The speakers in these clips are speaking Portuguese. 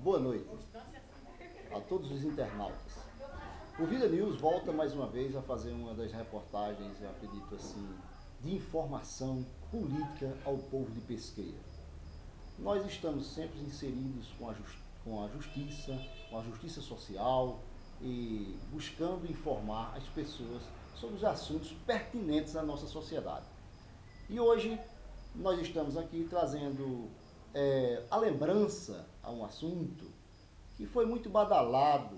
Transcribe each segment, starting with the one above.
Boa noite a todos os internautas. O Vida News volta mais uma vez a fazer uma das reportagens, eu acredito assim, de informação política ao povo de Pesqueira. Nós estamos sempre inseridos com a justiça social e buscando informar as pessoas sobre os assuntos pertinentes à nossa sociedade. E hoje nós estamos aqui trazendo a lembrança a um assunto que foi muito badalado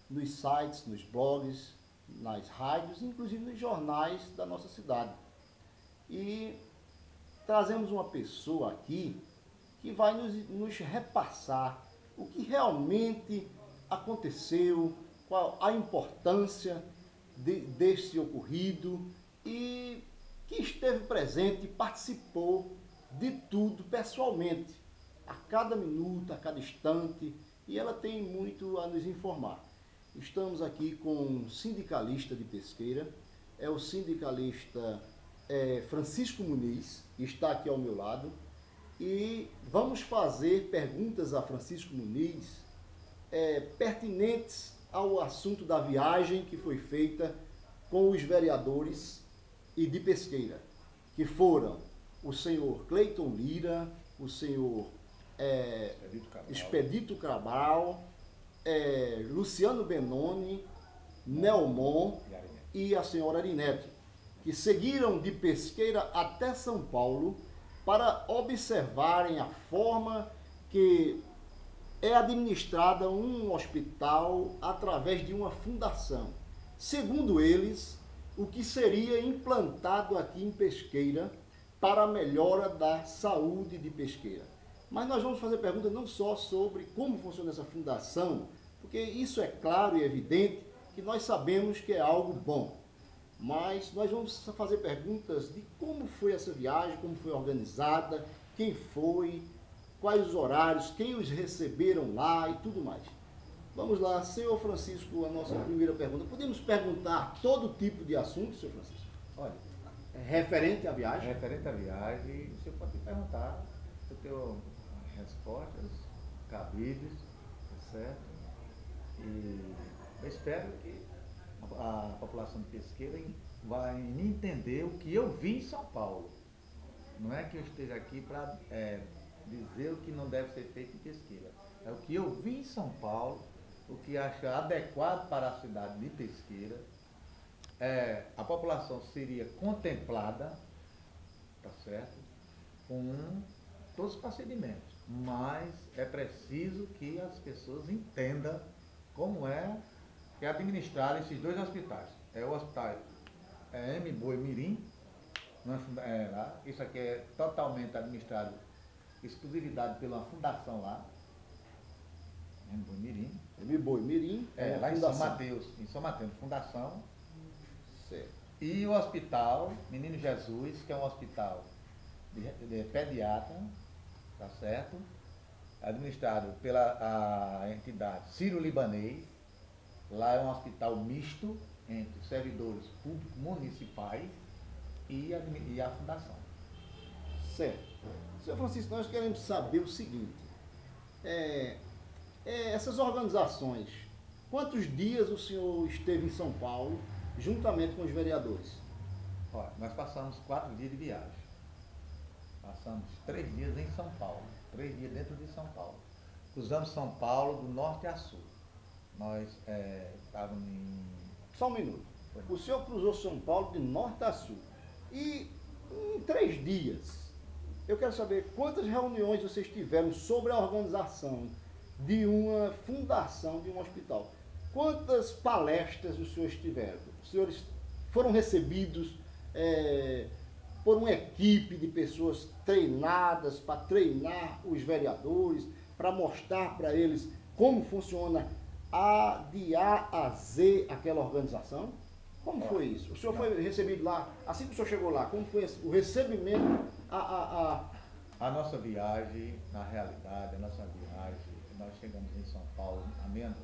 nos sites, nos blogs, nas rádios, inclusive nos jornais da nossa cidade. E trazemos uma pessoa aqui que vai nos repassar o que realmente aconteceu, qual a importância desse ocorrido e que esteve presente e participou de tudo pessoalmente, a cada minuto, a cada instante, e ela tem muito a nos informar. Estamos aqui com um sindicalista de Pesqueira, é o sindicalista Francisco Muniz, que está aqui ao meu lado, e vamos fazer perguntas a Francisco Muniz pertinentes ao assunto da viagem que foi feita com os vereadores e de Pesqueira, que foram o senhor Cleiton Lira, o senhor Expedito Cabral, Luciano Benoni, Nelmon e a senhora Arinete, que seguiram de Pesqueira até São Paulo para observarem a forma que é administrada um hospital através de uma fundação. Segundo eles, o que seria implantado aqui em Pesqueira para a melhora da saúde de Pesqueira. Mas nós vamos fazer perguntas não só sobre como funciona essa fundação, porque isso é claro e evidente que nós sabemos que é algo bom. Mas nós vamos fazer perguntas de como foi essa viagem, como foi organizada, quem foi, quais os horários, quem os receberam lá e tudo mais. Vamos lá, senhor Francisco, a nossa primeira pergunta. Podemos perguntar todo tipo de assunto, senhor Francisco? Olha, referente à viagem? referente à viagem, você pode perguntar, eu tenho respostas cabíveis, tá certo? E eu espero que a população de Pesqueira vai entender o que eu vi em São Paulo. Não é que eu esteja aqui para dizer o que não deve ser feito em Pesqueira. É o que eu vi em São Paulo, o que acho adequado para a cidade de Pesqueira. A população seria contemplada, tá certo, com todos os procedimentos. Mas é preciso que as pessoas entendam como é que é administrado esses dois hospitais. É o hospital M. Boi Mirim, lá. Isso aqui é totalmente administrado, exclusividade pela fundação lá. M. Boi Mirim. M. Boi Mirim, lá em São Mateus, fundação. Certo. E o hospital Menino Jesus, que é um hospital de pediatra, tá certo? Administrado pela a entidade Sírio-Libanês. Lá é um hospital misto entre servidores públicos municipais e a fundação. Certo. Senhor Francisco, nós queremos saber o seguinte, essas organizações, quantos dias o senhor esteve em São Paulo, juntamente com os vereadores? Olha, nós passamos 4 dias de viagem. Passamos 3 dias em São Paulo, 3 dias dentro de São Paulo. Cruzamos São Paulo do norte a sul. Nós estávamos em... Só um minuto. O senhor cruzou São Paulo de norte a sul. E em 3 dias, eu quero saber quantas reuniões vocês tiveram sobre a organização de uma fundação, de um hospital. Quantas palestras os senhores tiveram? Os senhores foram recebidos por uma equipe de pessoas treinadas para treinar os vereadores, para mostrar para eles como funciona de A a Z aquela organização? Como foi isso? O senhor foi recebido lá, assim que o senhor chegou lá, como foi o recebimento? A nossa viagem, na realidade, nós chegamos em São Paulo à meia-noite.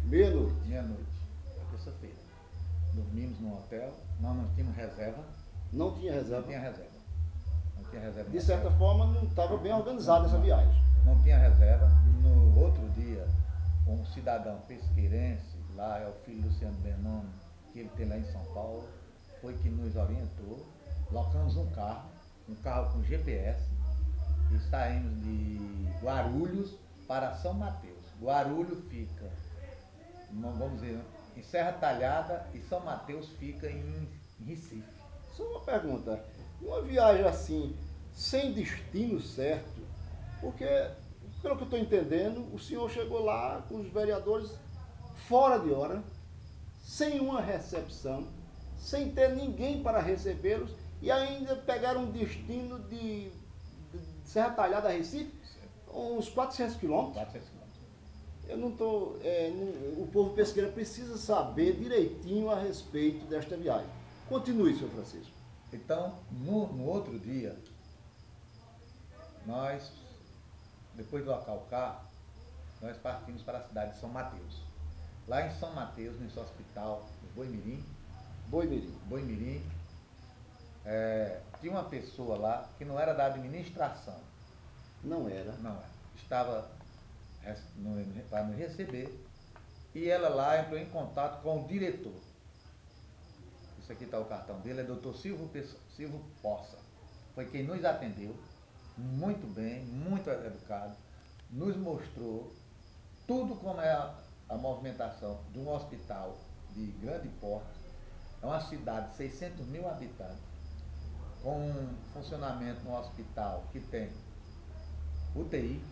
Meia-noite? Meia-noite, terça-feira. Dormimos num hotel, nós não tínhamos reserva. Não tinha reserva? Não tinha reserva. Não tinha reserva. De certa forma, não estava bem organizada essa viagem. Não tinha reserva. No outro dia, cidadão pesqueirense, lá é o filho Luciano Benoni, que ele tem lá em São Paulo, foi que nos orientou. Locamos um carro com GPS, e saímos de Guarulhos para São Mateus. Guarulhos fica, vamos dizer, em Serra Talhada, e São Mateus fica em Recife. Só uma pergunta, uma viagem assim, sem destino certo, porque, pelo que eu estou entendendo, o senhor chegou lá com os vereadores fora de hora, sem uma recepção, sem ter ninguém para recebê-los, e ainda pegaram um destino de Serra Talhada a Recife, uns 400 quilômetros. 400 quilômetros. Eu não estou. O povo pesqueiro precisa saber direitinho a respeito desta viagem. Continue, senhor Francisco. Então, no outro dia, nós, depois do Acaucar, nós partimos para a cidade de São Mateus. Lá em São Mateus, nesse hospital de Boimirim, tinha uma pessoa lá que não era da administração. Não era. Não era. Estava para nos receber, e ela lá entrou em contato com o diretor. Isso aqui está o cartão dele, é Dr. Silvio Poça. Foi quem nos atendeu, muito bem, muito educado, nos mostrou tudo como é a movimentação de um hospital de grande porte. É uma cidade de 600 mil habitantes, com um funcionamento no hospital que tem UTI,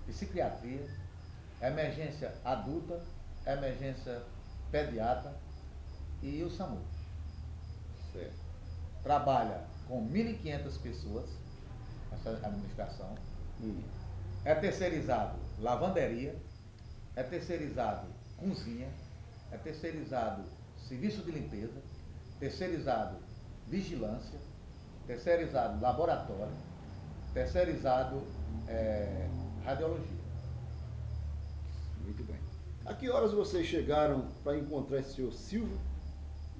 psiquiatria, emergência adulta, emergência pediatra e o SAMU. Certo. Trabalha com 1.500 pessoas, essa administração. É terceirizado lavanderia, é terceirizado cozinha, é terceirizado serviço de limpeza, terceirizado vigilância, terceirizado laboratório, terceirizado radiologia. Muito bem. A que horas vocês chegaram para encontrar esse senhor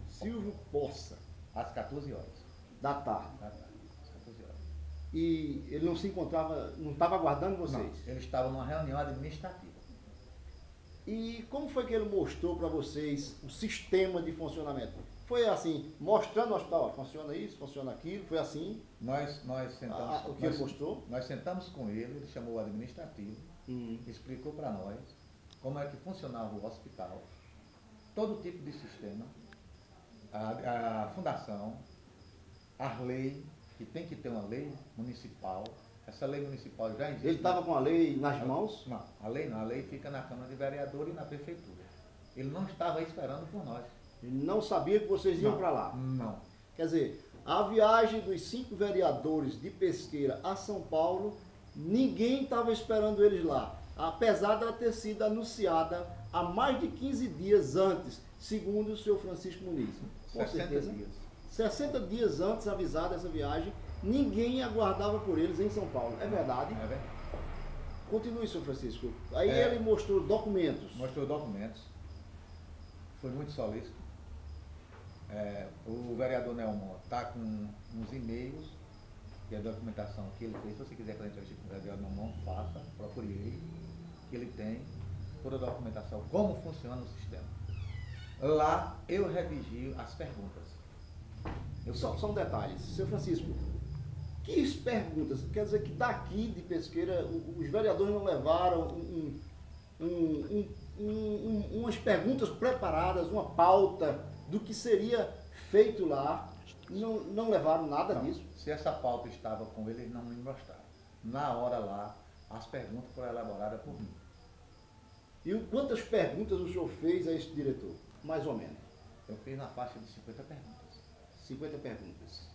Silvio Poça? Às 14 horas. Da tarde. Às 14 horas. E ele não se encontrava, não estava aguardando vocês? Não, ele estava numa reunião administrativa. E como foi que ele mostrou para vocês o sistema de funcionamento? Foi assim, mostrando o hospital, funciona isso, funciona aquilo, foi assim? Nós sentamos... O que ele mostrou? Nós sentamos com ele chamou o administrativo, explicou para nós como é que funcionava o hospital, todo tipo de sistema, a fundação, a lei, que tem que ter uma lei municipal. Essa lei municipal já existe. Ele estava com a lei nas mãos? Não, a lei não, a lei fica na Câmara de Vereadores e na Prefeitura. Ele não estava esperando por nós. Ele não sabia que vocês iam para lá? Não. Quer dizer, a viagem dos 5 vereadores de Pesqueira a São Paulo, ninguém estava esperando eles lá, apesar dela ter sido anunciada há mais de 15 dias antes, segundo o senhor Francisco Muniz. Com 60 certeza. dias. 60 dias antes avisada essa viagem, ninguém aguardava por eles em São Paulo. É verdade? É verdade. Continue, senhor Francisco. Aí ele mostrou documentos. Mostrou documentos. Foi muito solícito. O vereador Nelmon está com uns e-mails, que é a documentação que ele fez. Se você quiser fazer entrevista com o vereador Nelmon, faça, procure ele, que ele tem toda a documentação, como funciona o sistema. Lá eu redigi as perguntas. Só um detalhe, senhor Francisco, que perguntas? Quer dizer que daqui de Pesqueira os vereadores não levaram umas perguntas preparadas, uma pauta do que seria feito lá, não levaram nada disso? Se essa pauta estava com eles não me mostraram. Na hora lá, as perguntas foram elaboradas por mim. E quantas perguntas o senhor fez a esse diretor? Mais ou menos. Eu fiz na faixa de 50 perguntas. 50 perguntas.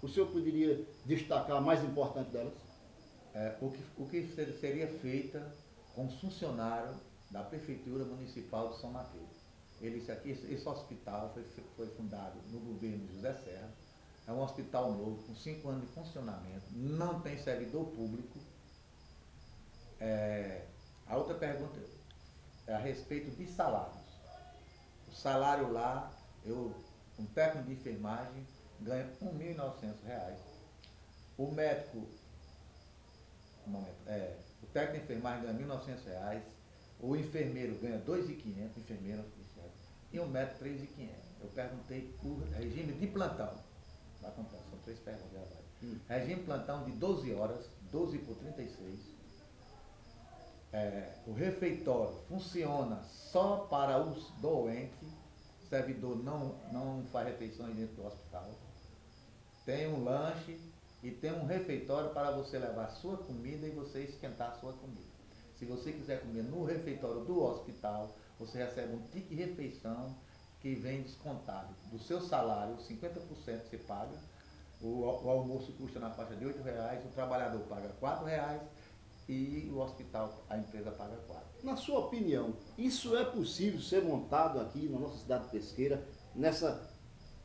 O senhor poderia destacar a mais importante delas? O que seria feita com os funcionários da Prefeitura Municipal de São Mateus. Ele disse aqui, esse hospital foi fundado no governo José Serra, é um hospital novo, com 5 anos de funcionamento, não tem servidor público. A outra pergunta é a respeito de salários. O salário lá, um técnico de enfermagem ganha R$ 1.900. O médico, o técnico de enfermagem ganha R$ 1.900. O enfermeiro ganha 2.500, enfermeira, e um médico 3.500. Eu perguntei o regime de plantão. Vai contar, são 3 perguntas. Regime de plantão de 12 horas, 12 por 36. O refeitório funciona só para os doentes. O servidor não faz refeições dentro do hospital. Tem um lanche e tem um refeitório para você levar a sua comida e você esquentar a sua comida. Se você quiser comer no refeitório do hospital, você recebe um ticket de refeição que vem descontado do seu salário, 50% você paga. O almoço custa na faixa de R$8, o trabalhador paga R$4 e o hospital, a empresa paga 4. Na sua opinião, isso é possível ser montado aqui na nossa cidade pesqueira, nessa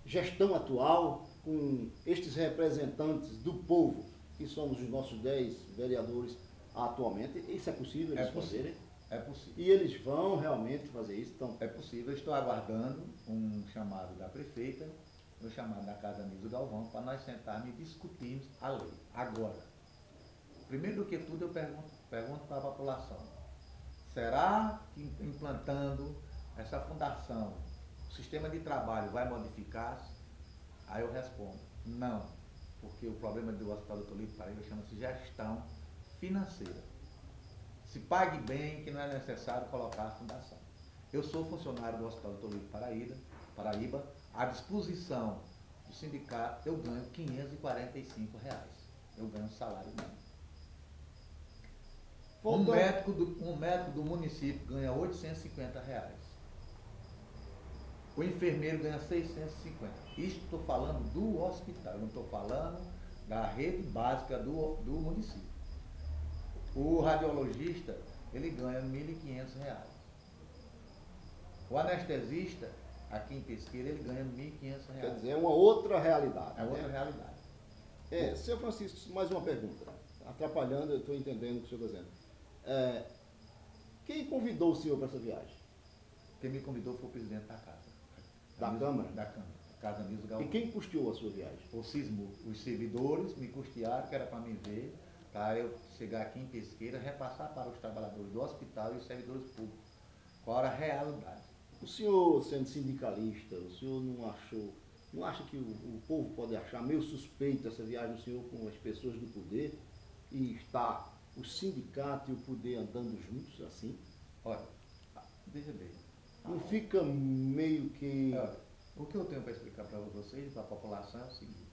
gestão atual, com estes representantes do povo, que somos os nossos 10 vereadores atualmente? Isso é possível eles fazerem? É possível. E eles vão realmente fazer isso? Então, é possível. Eu estou aguardando um chamado da prefeita, um chamado da Casa Nildo Galvão, para nós sentarmos e discutirmos a lei. Agora, primeiro do que tudo, eu pergunto para a população: será que implantando essa fundação, o sistema de trabalho vai modificar-se? Aí eu respondo: não, porque o problema do Hospital Dr. Lídio Paraíba chama-se gestão financeira. Se pague bem, que não é necessário colocar a fundação. Eu sou funcionário do Hospital Dr. Lídio Paraíba, à disposição do sindicato, eu ganho R$545. Eu ganho um salário mínimo. Um médico do município ganha R$850. O enfermeiro ganha 650. Isso estou falando do hospital, eu não estou falando da rede básica do município. O radiologista, ele ganha R$1.500. O anestesista, aqui em Pesqueira, ele ganha R$1.500. Quer dizer, é uma outra realidade. É outra realidade. Senhor Francisco, mais uma pergunta. Atrapalhando, eu estou entendendo o que o senhor está dizendo. Quem convidou o senhor para essa viagem? Quem me convidou foi o presidente da casa. Da Câmara? Da Câmara. Casa Nildo Galvão. E quem custeou a sua viagem? O SISMU. Os servidores me custearam, que era para me ver, para eu chegar aqui em Pesqueira, repassar para os trabalhadores do hospital e os servidores públicos qual era a realidade. O senhor, sendo sindicalista, o senhor não acha que o povo pode achar meio suspeito essa viagem do senhor com as pessoas do poder e está o sindicato e o poder andando juntos assim? Olha, veja bem. Não fica meio que... Olha, o que eu tenho para explicar para vocês e para a população é o seguinte: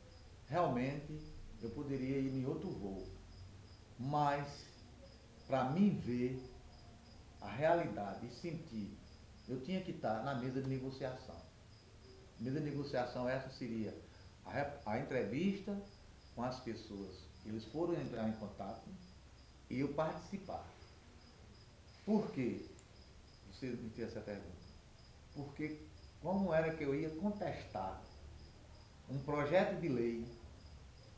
realmente eu poderia ir em outro voo, mas para mim ver a realidade e sentir, eu tinha que estar na mesa de negociação. Mesa de negociação, essa seria a entrevista com as pessoas. Eles foram entrar em contato e eu participar. Por quê? Você me fez essa pergunta. Porque como era que eu ia contestar um projeto de lei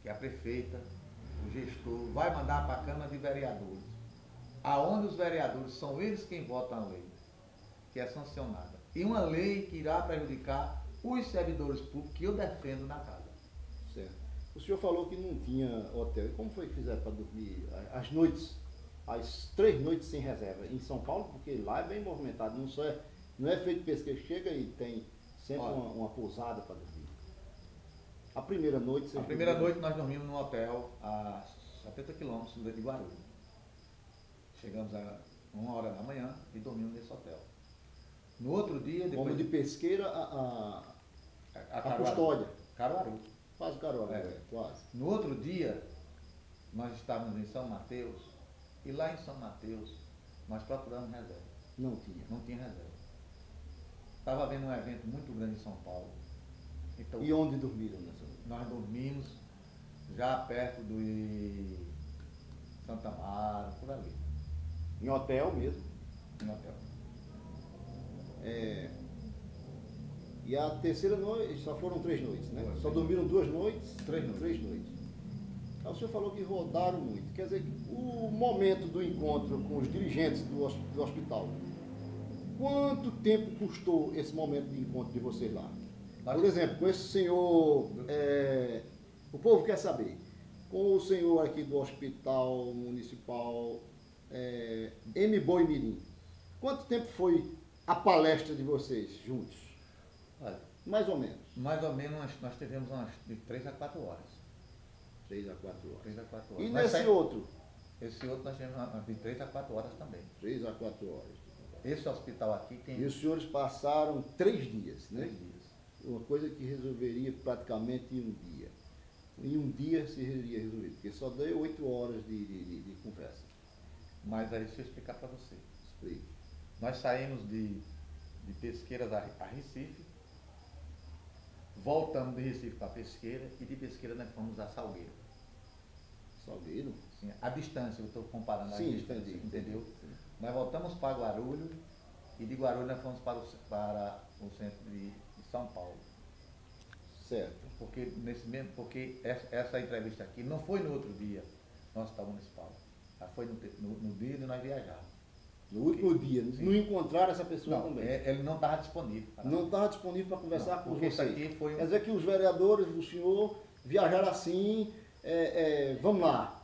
que a prefeita, o gestor, vai mandar para a Câmara de Vereadores, aonde os vereadores são eles quem votam a lei, que é sancionada, e uma lei que irá prejudicar os servidores públicos que eu defendo na casa. Certo. O senhor falou que não tinha hotel. E como foi que fizeram para dormir as noites, as 3 noites sem reserva em São Paulo? Porque lá é bem movimentado, não é feito pesquisa, chega e tem sempre uma pousada para dormir. A primeira noite... A primeira noite nós dormimos num hotel a 70 quilômetros de Guarulhos. Chegamos a 1h da manhã e dormimos nesse hotel. No outro dia... Depois como de Pesqueira a Custódia. Caruaru. Quase Caruaru, quase. No outro dia, nós estávamos em São Mateus, e lá em São Mateus, nós procuramos reserva. Não tinha. Não tinha reserva. Estava havendo um evento muito grande em São Paulo. Então, e onde dormiram nessa noite? Nós dormimos já perto de Santa Mara, por ali. Em hotel mesmo? Em hotel. E a terceira noite, só foram 3 noites, né? Só dormiram 2 noites? 3 noites. 3 noites. O senhor falou que rodaram muito. Quer dizer, o momento do encontro com os dirigentes do hospital, quanto tempo custou esse momento de encontro de vocês lá? Por exemplo, com esse senhor, o povo quer saber, com o senhor aqui do Hospital Municipal M. Boi Mirim, Quanto tempo foi a palestra de vocês juntos? Olha, Mais ou menos. mais ou menos nós tivemos umas de 3 a 4 horas. 3 a 4 horas. 3 a 4 horas. E nesse outro? Esse outro nós tivemos de 3 a 4 horas também. 3 a 4 horas. Esse hospital aqui tem... E os senhores passaram 3 dias, né? 3 dias. Uma coisa que resolveria praticamente em um dia. Em um dia se iria resolver, porque só deu 8 horas de conversa. Mas aí deixa eu explicar para você. Explique. Nós saímos de Pesqueiras a Recife, voltamos de Recife para Pesqueira e de Pesqueira nós fomos a Salgueiro. Salgueiro? Sim, a distância, eu estou comparando a Sim, distância, entendi, entendeu? entendi. Nós voltamos para Guarulhos e de Guarulhos nós fomos para o centro de São Paulo. Certo. Porque essa entrevista aqui não foi no outro dia, nosso hospital municipal. Ela foi no dia de nós viajarmos. No último dia, sim, não encontraram essa pessoa não, também? Ele não estava disponível. Não estava disponível para conversar não, com porque vocês. Isso aqui foi Quer dizer que os vereadores do senhor viajaram assim, vamos lá,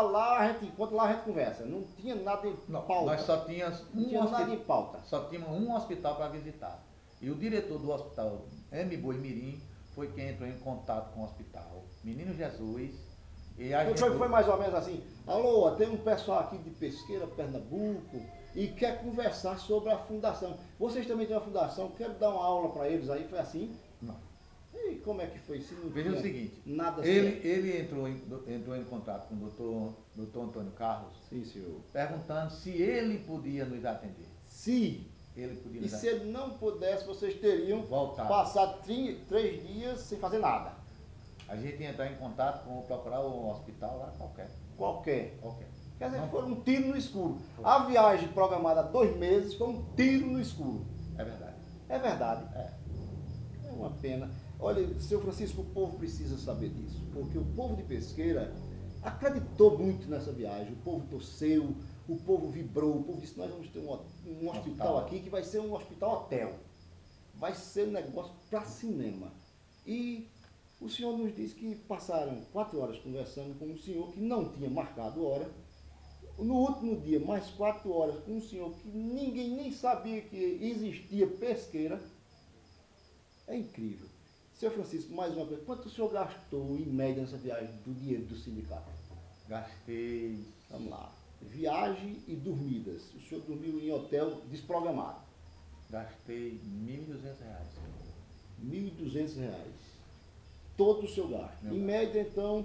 lá a gente encontra, lá a gente conversa. Não tinha nada em pauta. Nós só tínhamos nada em pauta. Só tínhamos um hospital para visitar. E o diretor do hospital, M. Boi Mirim, foi quem entrou em contato com o hospital. Menino Jesus. E a gente... Foi mais ou menos assim, alô, tem um pessoal aqui de Pesqueira, Pernambuco, e quer conversar sobre a fundação. Vocês também têm uma fundação, quero dar uma aula para eles aí, foi assim? Não. E como é que foi? Se não Veja o seguinte, nada ele entrou em contato com o doutor Antônio Carlos, sim, senhor, perguntando se ele podia nos atender. Se ele podia e nos se ele não pudesse, vocês teriam passado 3 dias sem fazer nada? A gente ia entrar em contato com procurar um hospital lá qualquer. Qualquer. Quer dizer, Não, foi um tiro no escuro. A viagem programada há 2 meses foi um tiro no escuro. É verdade. É verdade. É. É uma pena. Olha, seu Francisco, o povo precisa saber disso, porque o povo de Pesqueira acreditou muito nessa viagem, o povo torceu, o povo vibrou, o povo disse, nós vamos ter um hospital aqui que vai ser um hospital hotel. Vai ser um negócio para cinema. E o senhor nos disse que passaram 4 horas conversando com um senhor que não tinha marcado hora. No último dia, mais 4 horas com um senhor que ninguém nem sabia que existia Pesqueira. É incrível. Seu Francisco, mais uma coisa, quanto o senhor gastou em média nessa viagem do dinheiro do sindicato? Gastei... Vamos lá. Viagem e dormidas. O senhor dormiu em hotel desprogramado. Gastei R$ 1.200. R$ 1.200. Todo o seu gasto. Em média, então,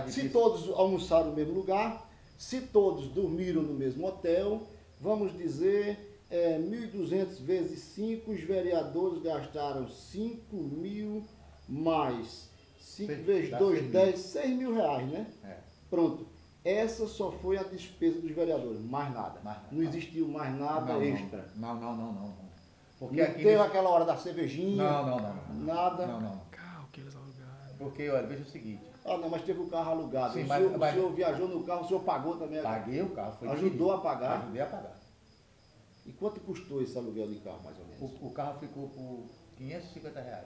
se todos almoçaram no mesmo lugar, se todos dormiram no mesmo hotel, vamos dizer... 1.200 vezes 5, os vereadores gastaram 5.000 mais 5 vezes 2, 10, 6 mil reais, né? É. Pronto. Essa só foi a despesa dos vereadores, mais nada. Não existiu mais nada extra. Não. Porque não aqui teve aquela hora da cervejinha? Não. Nada? Não. Carro que eles alugaram. Porque, olha, veja o seguinte. Ah, não, mas teve o carro alugado. Sim, o senhor viajou no carro, o senhor pagou também? Paguei o carro. Foi ajudou dividido. a pagar? Ajudei a pagar. E quanto custou esse aluguel de carro, mais ou menos? O carro ficou por R$550.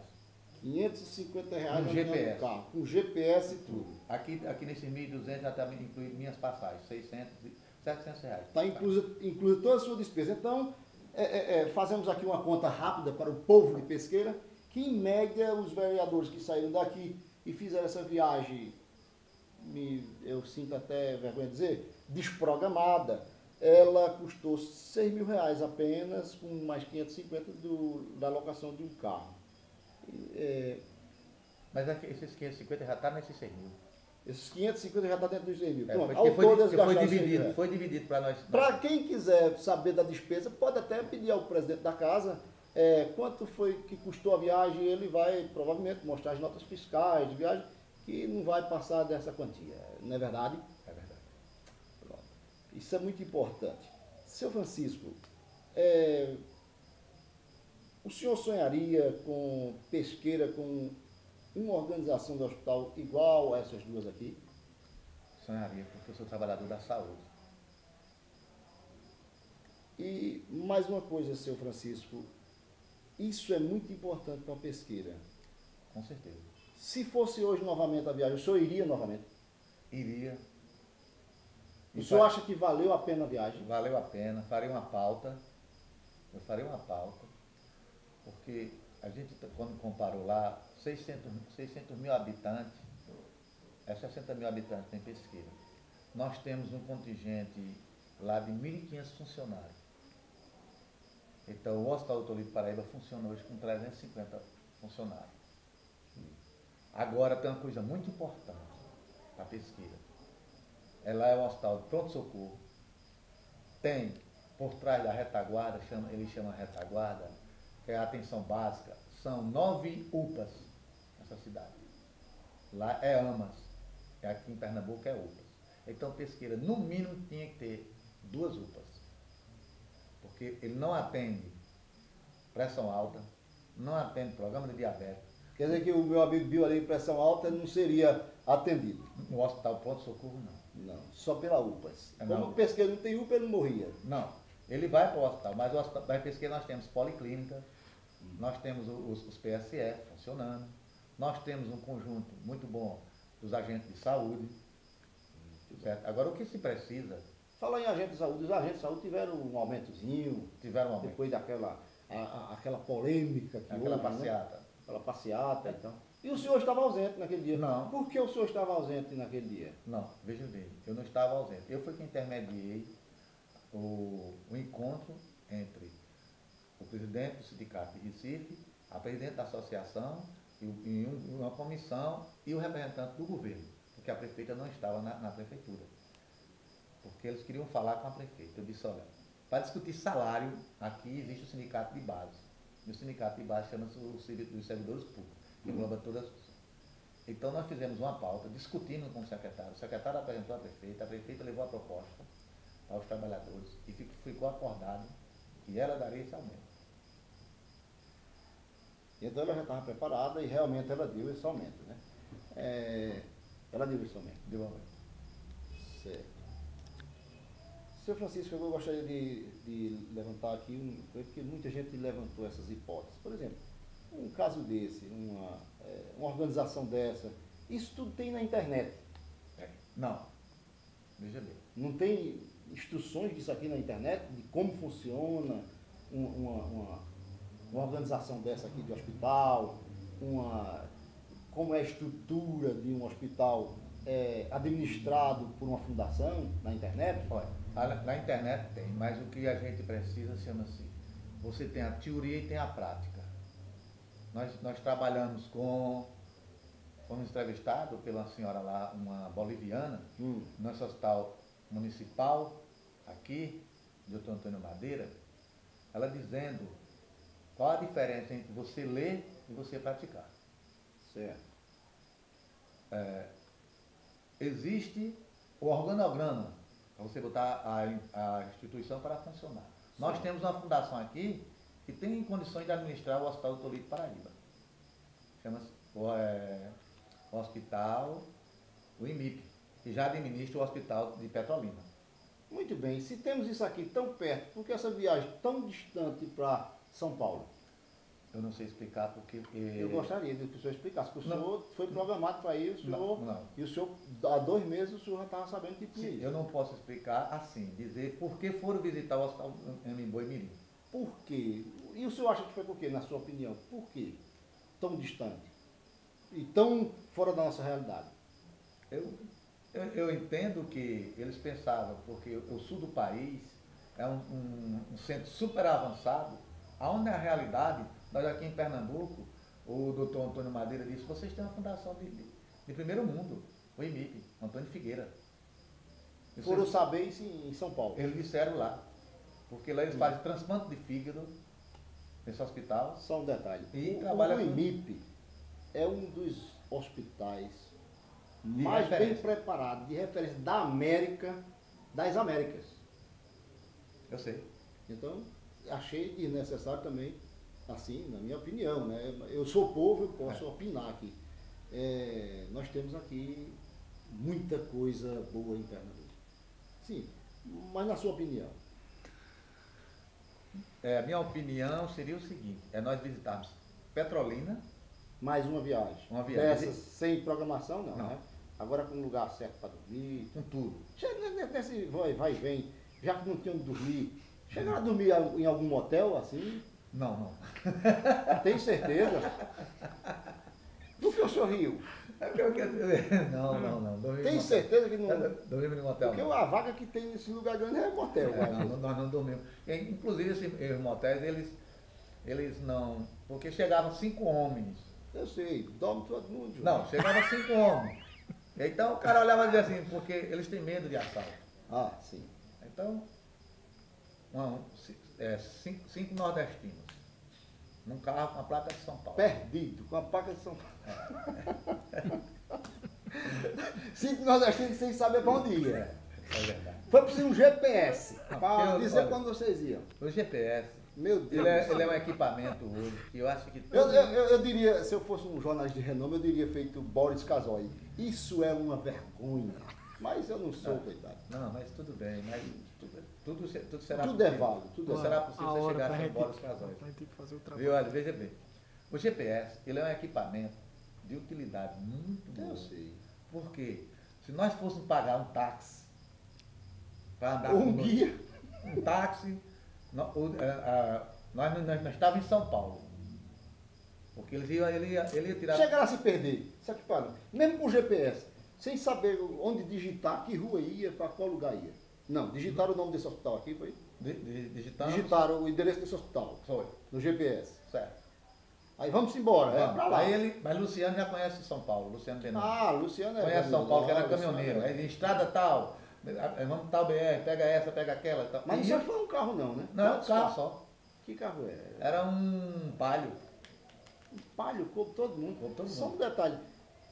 R$550 com GPS. Carro, com GPS e tudo. Aqui nesses 1.200 já está incluído minhas passagens, 600, 700 reais. Está incluído toda a sua despesa. Então, fazemos aqui uma conta rápida para o povo de Pesqueira, que em média os vereadores que saíram daqui e fizeram essa viagem, eu sinto até vergonha de dizer, desprogramada, ela custou R$6 mil apenas, com mais 550 da alocação de um carro. Mas esses 550 já está nesses 6 mil. Esses 550 já está dentro dos 6 mil. Pronto, foi dividido para nós. Para quem quiser saber da despesa, pode até pedir ao presidente da casa quanto foi que custou a viagem. Ele vai provavelmente mostrar as notas fiscais de viagem, que não vai passar dessa quantia. Não é verdade? É verdade. Isso é muito importante. Seu Francisco, o senhor sonharia com Pesqueira, com uma organização do hospital igual a essas duas aqui? Sonharia, porque eu sou trabalhador da saúde. E mais uma coisa, seu Francisco, isso é muito importante para a Pesqueira. Com certeza. Se fosse hoje novamente a viagem, o senhor iria novamente? Iria. O senhor acha que valeu a pena a viagem? Valeu a pena, farei uma pauta eu farei uma pauta, porque a gente, quando comparou lá, 600 mil habitantes, 60 mil habitantes tem Pesqueira. Nós temos um contingente lá de 1.500 funcionários. Então, o Hospital Dr. Lito Paraíba funciona hoje com 350 funcionários. Agora tem uma coisa muito importante para a Pesqueira. Ela é um hospital de pronto-socorro. Tem, por trás da retaguarda, ele chama retaguarda, que é a atenção básica, são 9 UPAs nessa cidade. Lá é AMAS, aqui em Pernambuco é UPAs. Então, Pesqueira, no mínimo, tinha que ter 2 UPAs. Porque ele não atende pressão alta, não atende programa de diabetes. Quer dizer que o meu amigo viu ali pressão alta não seria atendido? No hospital pronto-socorro, não. Não, só pela UPAs. Não. Como o Pesqueira não tem UPA, ele não morria. Não, ele vai para o hospital, mas o hospital da Pesqueira nós temos policlínica, nós temos os PSF funcionando, nós temos um conjunto muito bom dos agentes de saúde, certo? Agora, o que se precisa... Falar em agentes de saúde, os agentes de saúde tiveram um aumentozinho, Tiveram um aumento. Depois daquela aquela polêmica que Aquela houve, passeata. Né? Aquela passeata, então. E o senhor estava ausente naquele dia? Não. Por que o senhor estava ausente naquele dia? Não, veja bem, eu não estava ausente. Eu fui que intermediei o encontro entre o presidente do Sindicato de Recife, a presidente da associação, e uma comissão e o representante do governo, porque a prefeita não estava na prefeitura. Porque eles queriam falar com a prefeita. Eu disse, olha, para discutir salário, aqui existe o sindicato de base. E o sindicato de base chama-se o Sindicato dos Servidores Públicos, que engloba todas. Então nós fizemos uma pauta, discutindo com o secretário apresentou à prefeita, a prefeita levou a proposta aos trabalhadores e ficou acordado que ela daria esse aumento. Então ela já estava preparada e realmente ela deu esse aumento, né? Ela deu esse aumento. Deu aumento. Certo. Senhor Francisco, eu gostaria de levantar aqui, porque muita gente levantou essas hipóteses. Por exemplo, um caso desse, uma organização dessa, isso tudo tem na internet. Não. Veja bem. Não tem instruções disso aqui na internet, de como funciona uma organização dessa aqui de hospital, como é a estrutura de um hospital administrado por uma fundação na internet? Olha, na internet tem, mas o que a gente precisa chama-se, você tem a teoria e tem a prática. Nós trabalhamos fomos entrevistados pela senhora lá, uma boliviana, no hospital municipal, aqui, Dr. Antônio Madeira, ela dizendo qual a diferença entre você ler e você praticar. Certo. Existe o organograma, para você botar a instituição para funcionar. Sim. Nós temos uma fundação aqui que tem condições de administrar o Hospital Dr. Lito Paraíba. Chama-se o Hospital, o IMIP, que já administra o Hospital de Petrolina. Muito bem, se temos isso aqui tão perto, por que essa viagem tão distante para São Paulo? Eu não sei explicar porque... Eu gostaria de que o senhor explicasse, porque o senhor foi programado para ir, não. E o senhor, há 2 meses, o senhor já estava sabendo que tinha isso. Eu não posso explicar assim, dizer por que foram visitar o Hospital em Boimirim. Por quê? E o senhor acha que foi por quê, na sua opinião? Por quê? Tão distante? E tão fora da nossa realidade? Eu entendo que eles pensavam, porque o sul do país é um centro super avançado, onde na realidade, nós aqui em Pernambuco, o doutor Antônio Madeira disse, vocês têm uma fundação de primeiro mundo, o IMIP, Antônio Figueira. Foram saber isso em São Paulo? Eles disseram lá, porque lá eles fazem transplante de fígado nesse hospital. Só um detalhe, o IMIP é um dos hospitais mais bem preparados, de referência da América, das Américas. Eu sei. Então, achei desnecessário também, assim, na minha opinião, né? Eu sou povo, eu posso opinar aqui. Nós temos aqui muita coisa boa em Pernambuco. Sim, mas na sua opinião? A minha opinião seria o seguinte, nós visitarmos Petrolina. Mais uma viagem. Uma viagem. Dessas, sem programação, não, não. Né? Agora com um lugar certo para dormir. Com tudo. Nesse vai e vem, já que não tinha onde dormir, Chegaram a dormir em algum motel, assim? Não, não. Tem certeza? Do que o senhor riu? Não. Tem certeza que não... Dormimos no motel. Porque a vaga que tem nesse lugar grande é motel. Nós não dormimos. Inclusive, os motéis, eles não... Porque chegavam 5 homens. Eu sei, dorme todo mundo. Não, chegavam 5 homens. Então o cara olhava e dizia assim, porque eles têm medo de assalto. Ah, sim. Então, 5 nordestinos. Num carro com a placa de São Paulo. Perdido, com a placa de São Paulo. 5 nordestinos sem saber para onde ia. É verdade. Foi preciso um GPS para dizer olha, quando vocês iam. O GPS, Meu Deus. ele é um equipamento hoje que eu acho que... Eu diria, se eu fosse um jornalista de renome, eu diria feito Boris Casoy. Isso é uma vergonha. Mas eu não sou, coitado. Não, mas tudo bem. Mas tudo será Tudo possível. é válido. Tudo será possível você chegar a Boris Casoy. A gente tem que fazer o trabalho. Viu? Olha, veja bem. O GPS, ele é um equipamento de utilidade muito boa. Eu sei. Porque se nós fôssemos pagar um táxi para andar Ou um conosco, guia. um táxi, nós estávamos em São Paulo. Porque ele ia tirar... Chegaram a se perder. Sabe que para? Mesmo com o GPS, sem saber onde digitar, que rua ia, para qual lugar ia. Não, digitaram o nome desse hospital aqui, foi? Digitaram o endereço desse hospital. Foi. No GPS. Certo. Aí vamos embora, pra lá. Mas Luciano já conhece São Paulo, Luciano Benoni. Ah, Luciano conhece São Paulo, que era caminhoneiro. Aí estrada tal, vamos tal BR, pega essa, pega aquela. Tal. Mas não foi um carro não, né? Não, um carro só. Que carro é? Era um Palio. Um Palio, coube todo mundo. Coube todo Só mundo. um detalhe.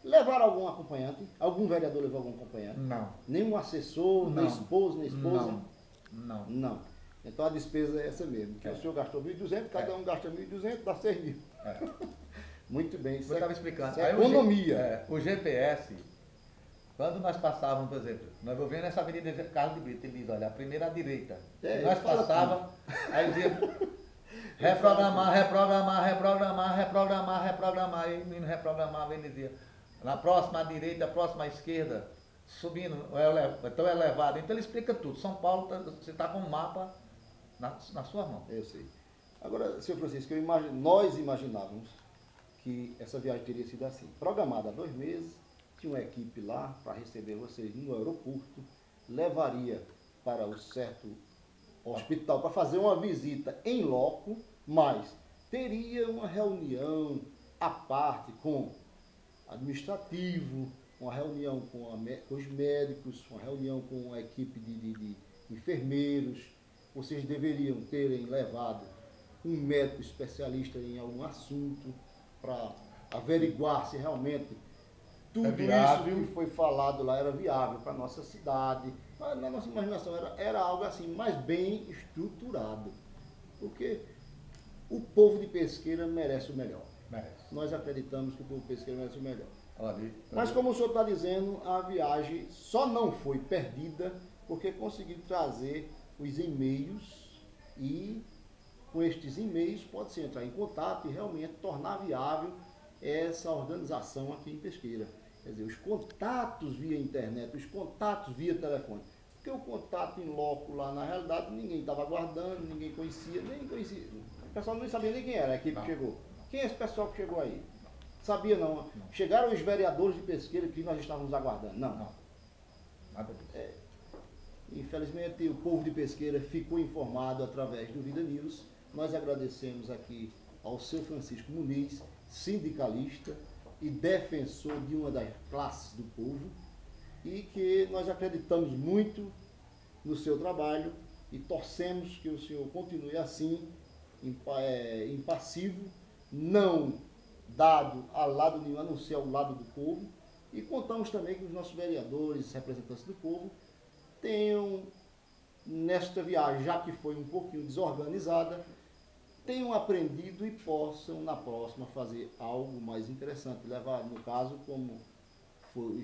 Levaram algum acompanhante? Algum vereador levou algum acompanhante? Não. Nenhum assessor, nem esposo, nem esposa? Não. Não. Então a despesa é essa mesmo. Que o senhor gastou 1.200, cada um gasta 1.200, dá 6.000. Muito bem. Eu estava explicando. Isso é economia. O GPS, quando nós passávamos, por exemplo, nós vamos nessa avenida Carlos de Brito, ele diz, olha, a primeira à direita. Nós passávamos, aí dizia, reprogramar, e o menino reprogramava, ele dizia, na próxima à direita, próxima à esquerda, subindo, tão elevado. Então ele explica tudo. São Paulo, você está com um mapa na sua mão. Eu sei. Agora, senhor Francisco, nós imaginávamos que essa viagem teria sido assim. Programada há 2 meses, tinha uma equipe lá para receber vocês no aeroporto, levaria para o certo hospital para fazer uma visita em loco, mas teria uma reunião à parte com administrativo, uma reunião com os médicos, uma reunião com a equipe de enfermeiros. Vocês deveriam terem levado um médico especialista em algum assunto para averiguar se realmente tudo isso que foi falado lá era viável para a nossa cidade. Mas na nossa imaginação era algo assim, mais bem estruturado. Porque o povo de Pesqueira merece o melhor. Nós acreditamos que o povo de Pesqueira merece o melhor. Mas como o senhor está dizendo, a viagem só não foi perdida porque conseguiu trazer os e-mails e com estes e-mails pode-se entrar em contato e realmente tornar viável essa organização aqui em Pesqueira. Quer dizer, os contatos via internet, os contatos via telefone. Porque o contato em loco lá, na realidade, ninguém estava aguardando, ninguém conhecia, nem conhecia. O pessoal não sabia nem quem era a equipe que chegou. Quem é esse pessoal que chegou aí? Sabia não. Chegaram os vereadores de Pesqueira que nós estávamos aguardando. Não. Nada disso. Infelizmente, o povo de Pesqueira ficou informado através do Vida News. Nós agradecemos aqui ao seu Francisco Muniz, sindicalista e defensor de uma das classes do povo, e que nós acreditamos muito no seu trabalho e torcemos que o senhor continue assim, impassivo, não dado a lado nenhum, a não ser ao lado do povo, e contamos também que os nossos vereadores, representantes do povo, tenham, nesta viagem, já que foi um pouquinho desorganizada, tenham aprendido e possam, na próxima, fazer algo mais interessante. Levar, no caso, como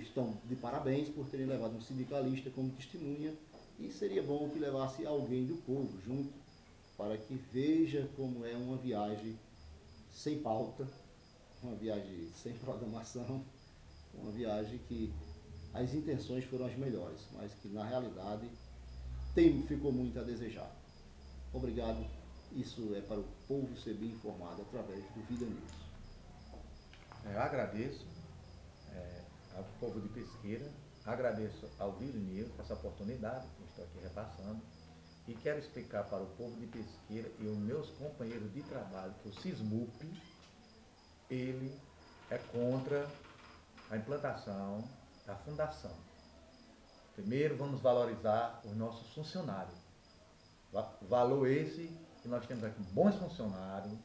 estão de parabéns por terem levado um sindicalista como testemunha, e seria bom que levasse alguém do povo junto, para que veja como é uma viagem sem pauta, uma viagem sem programação, uma viagem que as intenções foram as melhores, mas que na realidade ficou muito a desejar. Obrigado. Isso é para o povo ser bem informado através do Vida News. Eu agradeço ao povo de Pesqueira, agradeço ao Vida News por essa oportunidade que eu estou aqui repassando e quero explicar para o povo de Pesqueira e os meus companheiros de trabalho que o SISMUP, ele é contra a implantação da fundação. Primeiro vamos valorizar os nossos funcionários. Valor esse que nós temos aqui bons funcionários,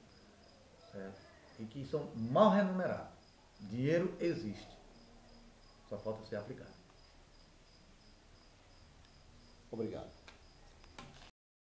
certo? E que são mal remunerados. Dinheiro existe, só falta ser aplicado. Obrigado.